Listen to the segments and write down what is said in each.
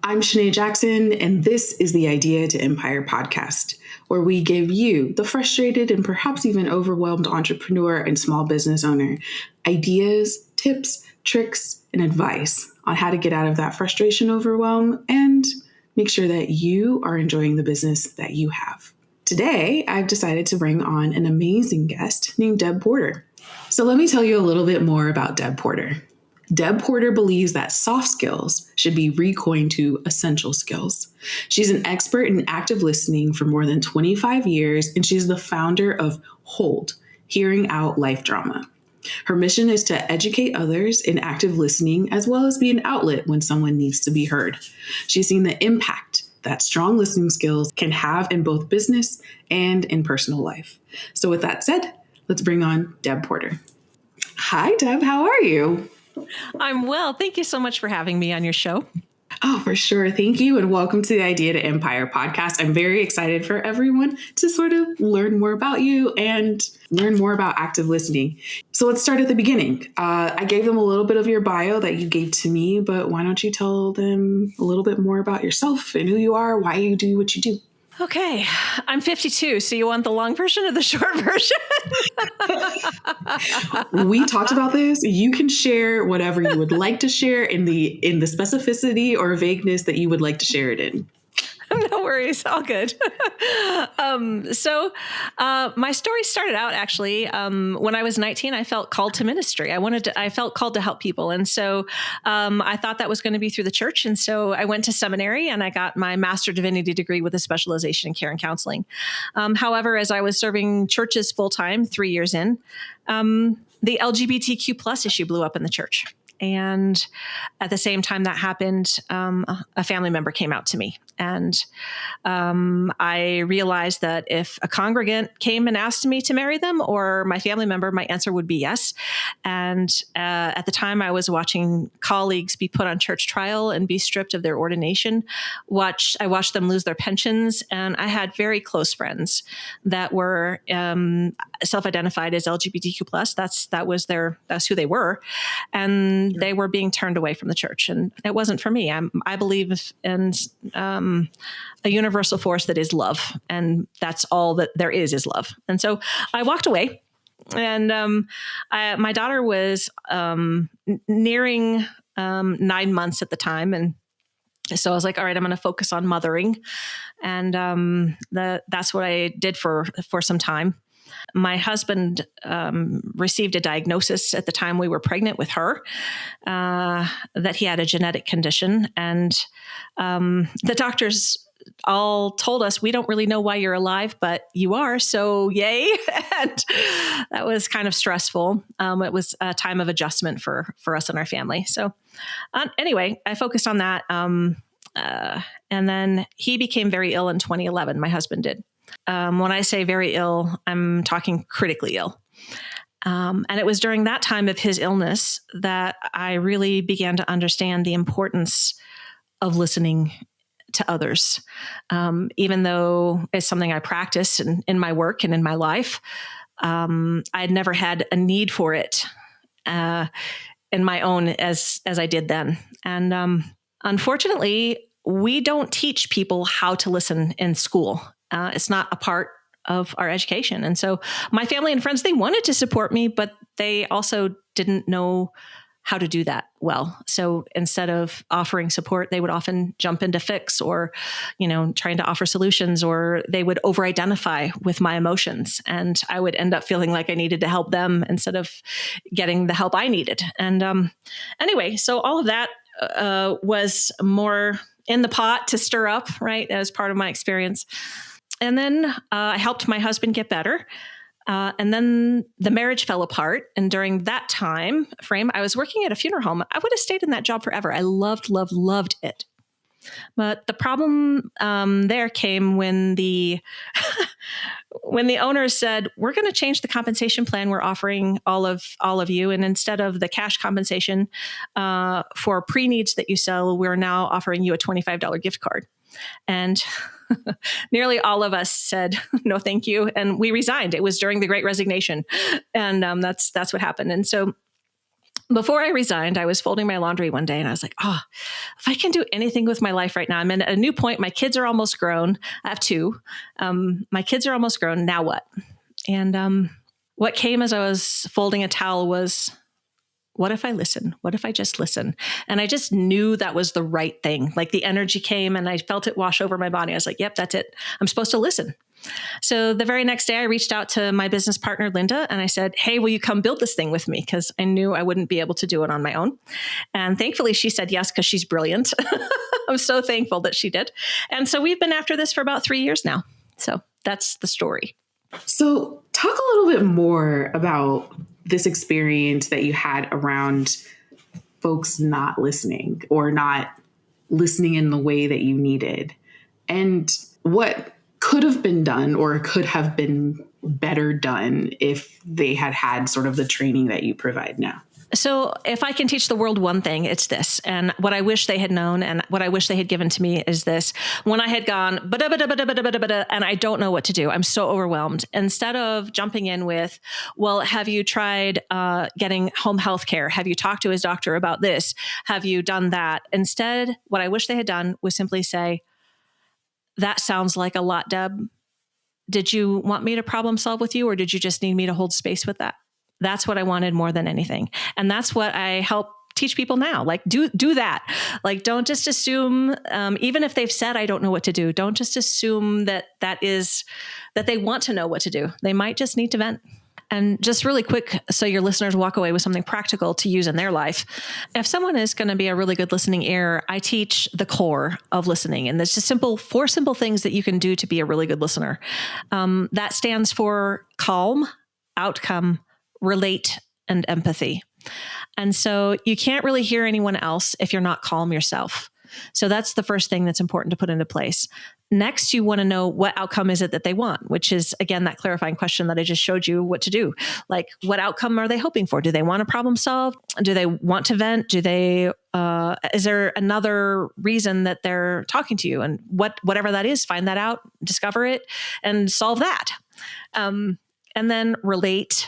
I'm Chanaye Jackson, and this is the Idea to Empire podcast, where we give you, the frustrated and perhaps even overwhelmed entrepreneur and small business owner, ideas, tips, tricks, and advice on how to get out of that frustration, overwhelm, and make sure that you are enjoying the business that you have. Today, I've decided to bring on an amazing guest named Deb Porter. So let me tell you a little bit more about Deb Porter. Deb Porter believes that soft skills should be recoined to essential skills. She's an expert in active listening for more than 25 years, and she's the founder of Hold, Hearing Out Life Drama. Her mission is to educate others in active listening, as well as be an outlet when someone needs to be heard. She's seen the impact that strong listening skills can have in both business and in personal life. So with that said, let's bring on Deb Porter. Hi, Deb. How are you? I'm well. Thank you so much for having me on your show. Oh, for sure. Thank you. And welcome to the Idea to Empire podcast. I'm very excited for everyone to sort of learn more about you and learn more about active listening. So let's start at the beginning. I gave them a little bit of your bio that you gave to me, but why don't you tell them a little bit more about yourself and who you are, why you do what you do? Okay. I'm 52. So you want the long version or the short version? We talked about this. You can share whatever you would like to share in the specificity or vagueness that you would like to share it in. No worries. All good. My story started out actually when I was 19. I felt called to ministry. I felt called to help people. And so I thought that was going to be through the church. And so I went to seminary and I got my Master of Divinity degree with a specialization in care and counseling. However, as I was serving churches full time, 3 years in, the LGBTQ plus issue blew up in the church. And at the same time that happened, a family member came out to me. And I realized that if a congregant came and asked me to marry them or my family member, my answer would be yes. And at the time, I was watching colleagues be put on church trial and be stripped of their ordination. I watched them lose their pensions. And I had very close friends that were self-identified as LGBTQ+. That's who they were. And they were being turned away from the church. And it wasn't for me. I believe in a universal force that is love. And that's all that there is love. And so I walked away. And my daughter was nearing 9 months at the time. And so I was like, all right, I'm going to focus on mothering. And that's what I did for some time. My husband received a diagnosis at the time we were pregnant with her that he had a genetic condition. And the doctors all told us, we don't really know why you're alive, but you are. So yay. And that was kind of stressful. It was a time of adjustment for us and our family. So anyway, I focused on that. And then he became very ill in 2011. My husband did. When I say very ill, I'm talking critically ill. And it was during that time of his illness that I really began to understand the importance of listening to others. Even though it's something I practice in my work and in my life, I had never had a need for it in my own as I did then. And unfortunately, we don't teach people how to listen in school. It's not a part of our education. And so my family and friends, they wanted to support me, but they also didn't know how to do that well. So instead of offering support, they would often jump into fix or, trying to offer solutions, or they would over-identify with my emotions. And I would end up feeling like I needed to help them instead of getting the help I needed. And anyway, so all of that was more in the pot to stir up, right? As part of my experience. And then I helped my husband get better. And then the marriage fell apart. And during that time frame, I was working at a funeral home. I would have stayed in that job forever. I loved it. But the problem there came when the owners said, we're going to change the compensation plan we're offering all of you. And instead of the cash compensation for pre-needs that you sell, we're now offering you a $25 gift card. And nearly all of us said, no, thank you. And we resigned. It was during the Great Resignation. And that's what happened. And so before I resigned, I was folding my laundry one day and I was like, oh, if I can do anything with my life right now, I'm at a new point. My kids are almost grown. I have two. My kids are almost grown. Now what? And what came as I was folding a towel was, what if I listen? What if I just listen? And I just knew that was the right thing. Like the energy came and I felt it wash over my body. I was like, yep, that's it. I'm supposed to listen. So the very next day I reached out to my business partner, Linda, and I said, hey, will you come build this thing with me? Because I knew I wouldn't be able to do it on my own. And thankfully she said yes, because she's brilliant. I'm so thankful that she did. And so we've been after this for about 3 years now. So that's the story. So talk a little bit more about this experience that you had around folks not listening or not listening in the way that you needed, and what could have been done or could have been better done if they had had sort of the training that you provide now. So if I can teach the world one thing, it's this. And what I wish they had known and what I wish they had given to me is this. When I had gone, and I don't know what to do, I'm so overwhelmed. Instead of jumping in with, well, have you tried getting home health care? Have you talked to his doctor about this? Have you done that? Instead, what I wish they had done was simply say, that sounds like a lot, Deb. Did you want me to problem solve with you, or did you just need me to hold space with that? That's what I wanted more than anything. And that's what I help teach people now. Like, do that. Like, don't just assume, even if they've said, I don't know what to do, don't just assume that they want to know what to do. They might just need to vent. And just really quick, so your listeners walk away with something practical to use in their life. If someone is going to be a really good listening ear, I teach the core of listening. And there's just four simple things that you can do to be a really good listener. That stands for calm, outcome, relate, and empathy. And so you can't really hear anyone else if you're not calm yourself. So that's the first thing that's important to put into place. Next, you want to know what outcome is it that they want, which is, again, that clarifying question that I just showed you what to do. Like, what outcome are they hoping for? Do they want a problem solved? Do they want to vent? Do they, is there another reason that they're talking to you? And whatever that is, find that out, discover it, and solve that. And then relate.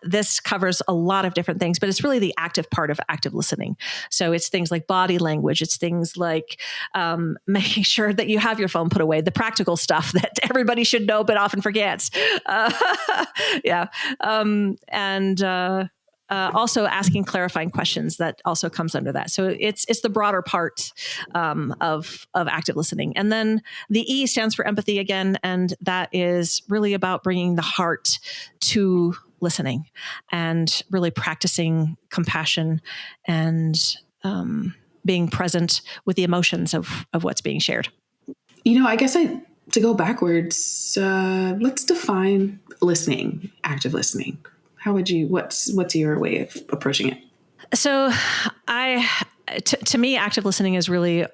This covers a lot of different things, but it's really the active part of active listening. So it's things like body language. It's things like making sure that you have your phone put away, the practical stuff that everybody should know but often forgets. Yeah. Also asking clarifying questions, that also comes under that. So it's the broader part of active listening. And then the E stands for empathy again, and that is really about bringing the heart to listening and really practicing compassion and being present with the emotions of what's being shared. I guess to go backwards, let's define listening, active listening. How would you, what's your way of approaching it? So to me, active listening is really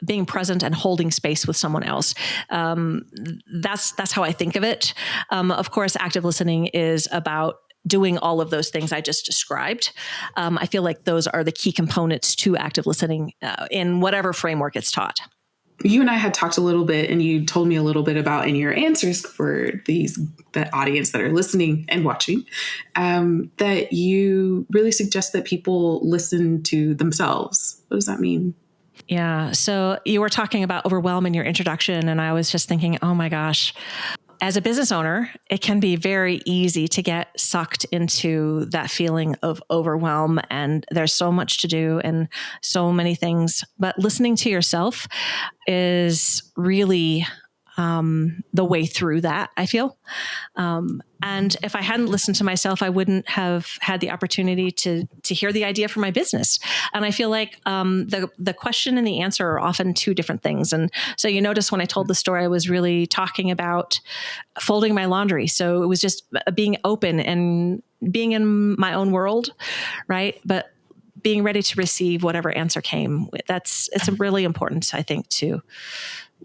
being present and holding space with someone else. That's how I think of it. Of course, active listening is about doing all of those things I just described. I feel like those are the key components to active listening in whatever framework it's taught. You and I had talked a little bit, and you told me a little bit about in your answers for the audience that are listening and watching, that you really suggest that people listen to themselves. What does that mean? Yeah. So you were talking about overwhelm in your introduction, and I was just thinking, oh my gosh, as a business owner, it can be very easy to get sucked into that feeling of overwhelm, and there's so much to do and so many things. But listening to yourself is really the way through that, I feel. And if I hadn't listened to myself, I wouldn't have had the opportunity to hear the idea for my business. And I feel like the question and the answer are often two different things. And so you notice when I told the story, I was really talking about folding my laundry. So it was just being open and being in my own world, right? But being ready to receive whatever answer came. It's really important, I think, to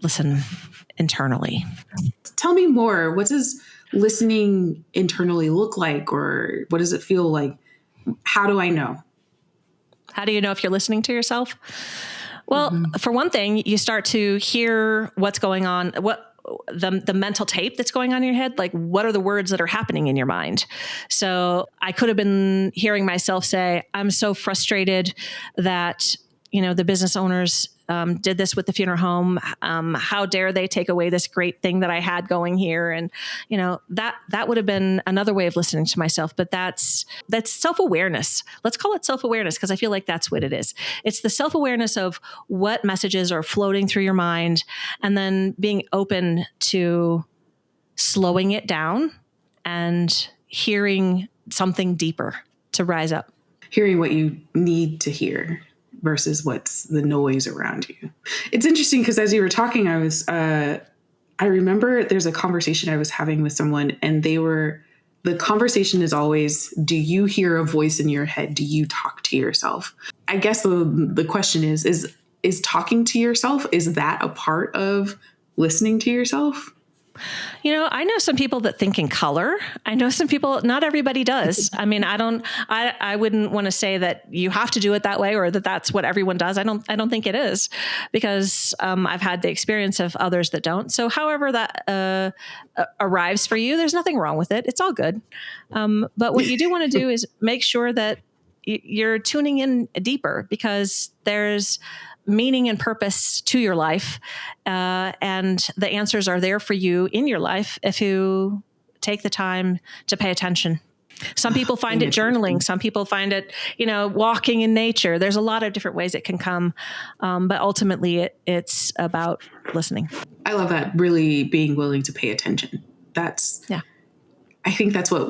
listen internally. Tell me more. What does listening internally look like, or what does it feel like? How do I know? How do you know if you're listening to yourself? Well, for one thing, you start to hear what's going on, the mental tape that's going on in your head. Like, what are the words that are happening in your mind? So I could have been hearing myself say, I'm so frustrated that, the business owners did this with the funeral home. How dare they take away this great thing that I had going here? And, that would have been another way of listening to myself. But that's self-awareness. Let's call it self-awareness, because I feel like that's what it is. It's the self-awareness of what messages are floating through your mind, and then being open to slowing it down and hearing something deeper to rise up. Hearing what you need to hear versus what's the noise around you. It's interesting because as you were talking, I remember there's a conversation I was having with someone, and the conversation is always, do you hear a voice in your head? Do you talk to yourself? I guess the question is talking to yourself, is that a part of listening to yourself? I know some people that think in color. I know some people, not everybody does. I mean, I wouldn't want to say that you have to do it that way, or that that's what everyone does. I don't think it is, because I've had the experience of others that don't. So however that arrives for you, there's nothing wrong with it. It's all good. But what you do want to do is make sure that you're tuning in deeper, because there's meaning and purpose to your life. And the answers are there for you in your life if you take the time to pay attention. Some people find it journaling. Some people find it, walking in nature. There's a lot of different ways it can come. But ultimately it's about listening. I love that. Really being willing to pay attention. I think that's what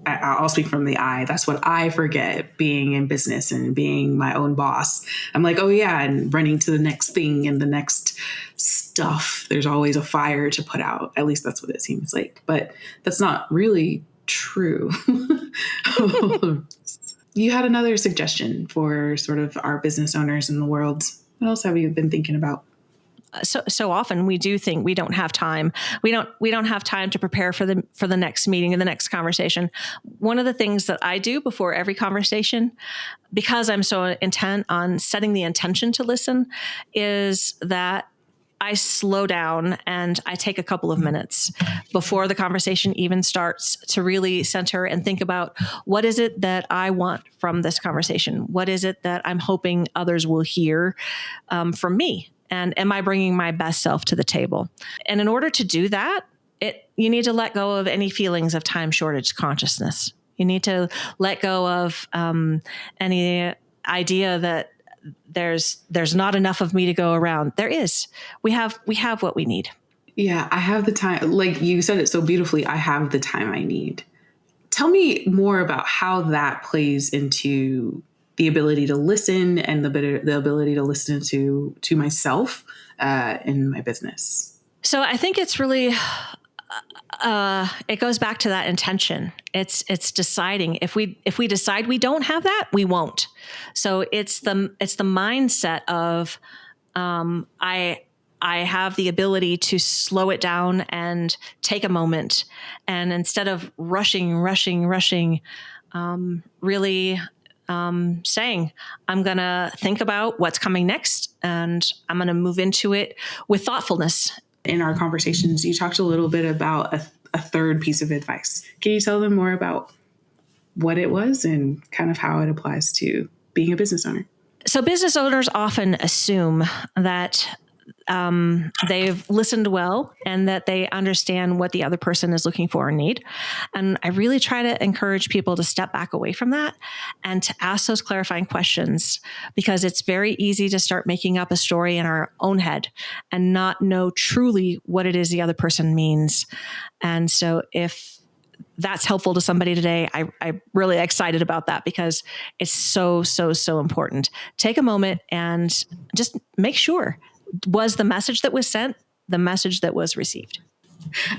I'll speak from the I. That's what I forget being in business and being my own boss. I'm like, oh yeah, and running to the next thing and the next stuff. There's always a fire to put out. At least that's what it seems like. But that's not really true. You had another suggestion for sort of our business owners in the world. What else have you been thinking about? So often we do think we don't have time. We don't have time to prepare for the next meeting and the next conversation. One of the things that I do before every conversation, because I'm so intent on setting the intention to listen, is that I slow down and I take a couple of minutes before the conversation even starts to really center and think about, what is it that I want from this conversation? What is it that I'm hoping others will hear from me? And am I bringing my best self to the table? And in order to do that, you need to let go of any feelings of time shortage consciousness. You need to let go of any idea that there's not enough of me to go around. There is. We have what we need. Yeah, I have the time. Like you said it so beautifully, I have the time I need. Tell me more about how that plays into the ability to listen and the ability to listen to myself in my business. So I think it's really, it goes back to that intention. It's deciding. If we decide we don't have that, we won't. So it's the mindset of, I have the ability to slow it down and take a moment. And instead of rushing, really saying, I'm going to think about what's coming next, and I'm going to move into it with thoughtfulness. In our conversations, you talked a little bit about a third piece of advice. Can you tell them more about what it was and kind of how it applies to being a business owner? So business owners often assume that they've listened well and that they understand what the other person is looking for or need. And I really try to encourage people to step back away from that and to ask those clarifying questions, because it's very easy to start making up a story in our own head and not know truly what it is the other person means. And so if that's helpful to somebody today, I'm really excited about that, because it's so important. Take a moment and just make sure, was the message that was sent the message that was received?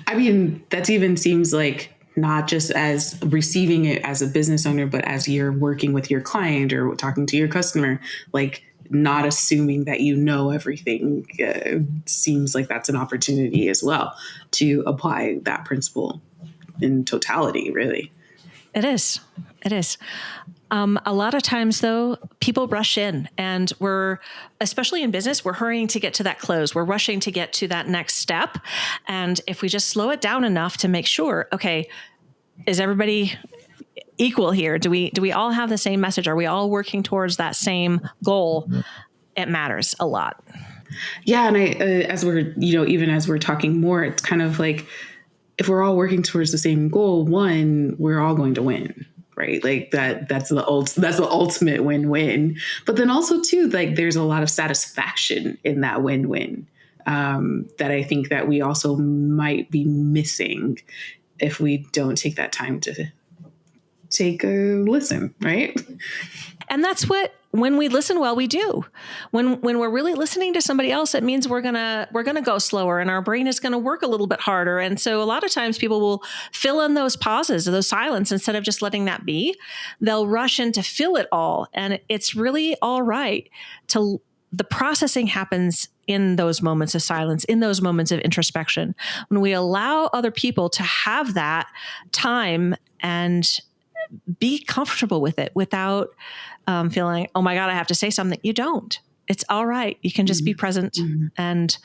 I mean, that even seems like not just as receiving it as a business owner, but as you're working with your client or talking to your customer, like not assuming that you know everything seems like that's an opportunity as well to apply that principle in totality, really. It is. It is. A lot of times, though, people rush in, and especially in business, we're hurrying to get to that close. We're rushing to get to that next step. And if we just slow it down enough to make sure, okay, is everybody equal here? Do we all have the same message? Are we all working towards that same goal? It matters a lot. Yeah. And as we're, even as we're talking more, it's kind of like, if we're all working towards the same goal, one, we're all going to win, right? Like that's the ultimate win-win. But then also too, like there's a lot of satisfaction in that win-win that I think that we also might be missing if we don't take that time to take a listen, right? And that's when we listen well, we do. When we're really listening to somebody else, it means we're gonna go slower, and our brain is gonna work a little bit harder. And so a lot of times people will fill in those pauses, those silence, instead of just letting that be. They'll rush in to fill it all, and it's really all right to. The processing happens in those moments of silence, in those moments of introspection, when we allow other people to have that time and be comfortable with it without feeling, oh my God, I have to say something. You don't. It's all right. You can just be present. And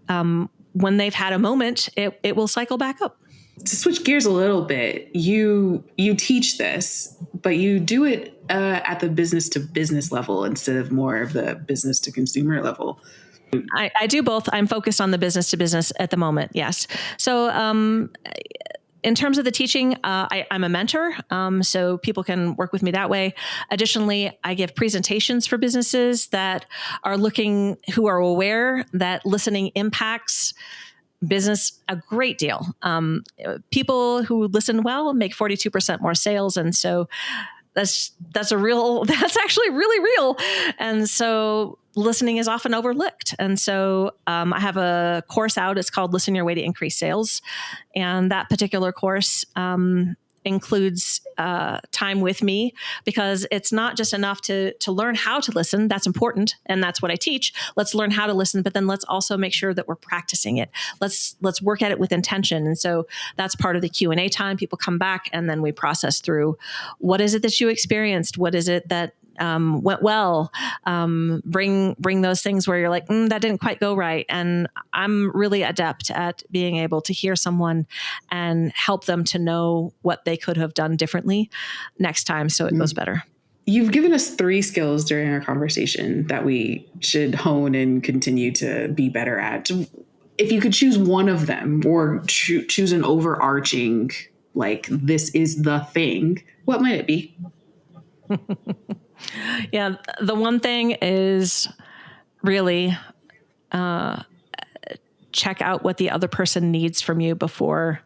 when they've had a moment, it will cycle back up. To switch gears a little bit, you teach this, but you do it at the business to business level instead of more of the business to consumer level. I do both. I'm focused on the business to business at the moment. Yes. So in terms of the teaching, I'm a mentor, so people can work with me that way. Additionally, I give presentations for businesses that who are aware that listening impacts business a great deal. People who listen well make 42% more sales. And so that's actually really real. And so listening is often overlooked. And so I have a course out. It's called Listen Your Way to Increase Sales. And that particular course includes time with me, because it's not just enough to learn how to listen. That's important. And that's what I teach. Let's learn how to listen, but then let's also make sure that we're practicing it. Let's work at it with intention. And so that's part of the Q&A time. People come back, and then we process through, what is it that you experienced? What is it that went well? Bring those things where you're like, that didn't quite go right. And I'm really adept at being able to hear someone and help them to know what they could have done differently next time, so it goes better. You've given us 3 skills during our conversation that we should hone and continue to be better at. If you could choose one of them, or choose an overarching, like, this is the thing, what might it be? Yeah, the one thing is really check out what the other person needs from you before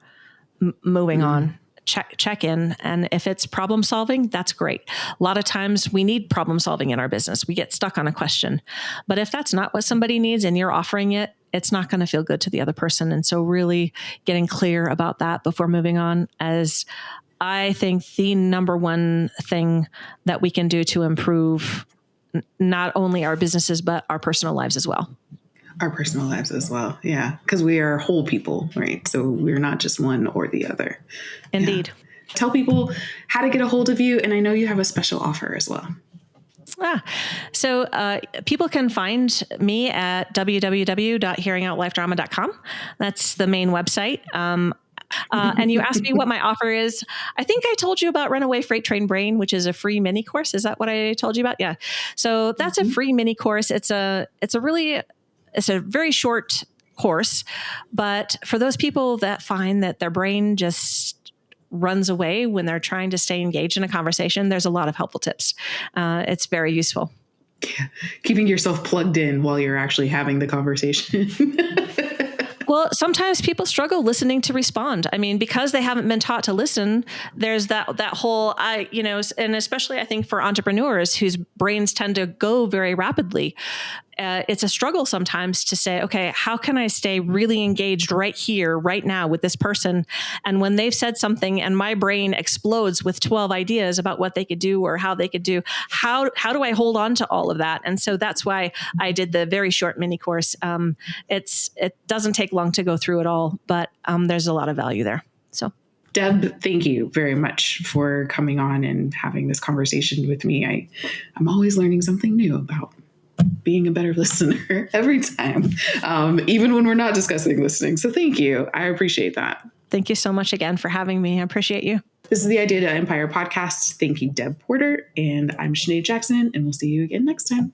moving on. Check in. And if it's problem solving, that's great. A lot of times we need problem solving in our business. We get stuck on a question. But if that's not what somebody needs and you're offering it, it's not going to feel good to the other person. And so really getting clear about that before moving on, as I think the number one thing that we can do to improve not only our businesses, but our personal lives as well. Our personal lives as well. Yeah. Because we are whole people, right? So we're not just one or the other. Indeed. Yeah. Tell people how to get a hold of you. And I know you have a special offer as well. So people can find me at www.hearingoutLifeDrama.com. That's the main website. And you asked me what my offer is. I think I told you about Runaway Freight Train Brain, which is a free mini course. Is that what I told you about? Yeah. So that's a free mini course. It's a very short course, but for those people that find that their brain just runs away when they're trying to stay engaged in a conversation, there's a lot of helpful tips. It's very useful. Yeah. Keeping yourself plugged in while you're actually having the conversation. Well, sometimes people struggle listening to respond. I mean, because they haven't been taught to listen, there's that whole, and especially I think for entrepreneurs whose brains tend to go very rapidly. It's a struggle sometimes to say, okay, how can I stay really engaged right here, right now with this person? And when they've said something and my brain explodes with 12 ideas about what they could do or how they could do, how do I hold on to all of that? And so that's why I did the very short mini course. It doesn't take long to go through it all, but there's a lot of value there. So Deb, thank you very much for coming on and having this conversation with me. I'm always learning something new about being a better listener every time, even when we're not discussing listening. So thank you. I appreciate that. Thank you so much again for having me. I appreciate you. This is the Idea to Empire podcast. Thank you, Deb Porter. And I'm Chanaye Jackson, and we'll see you again next time.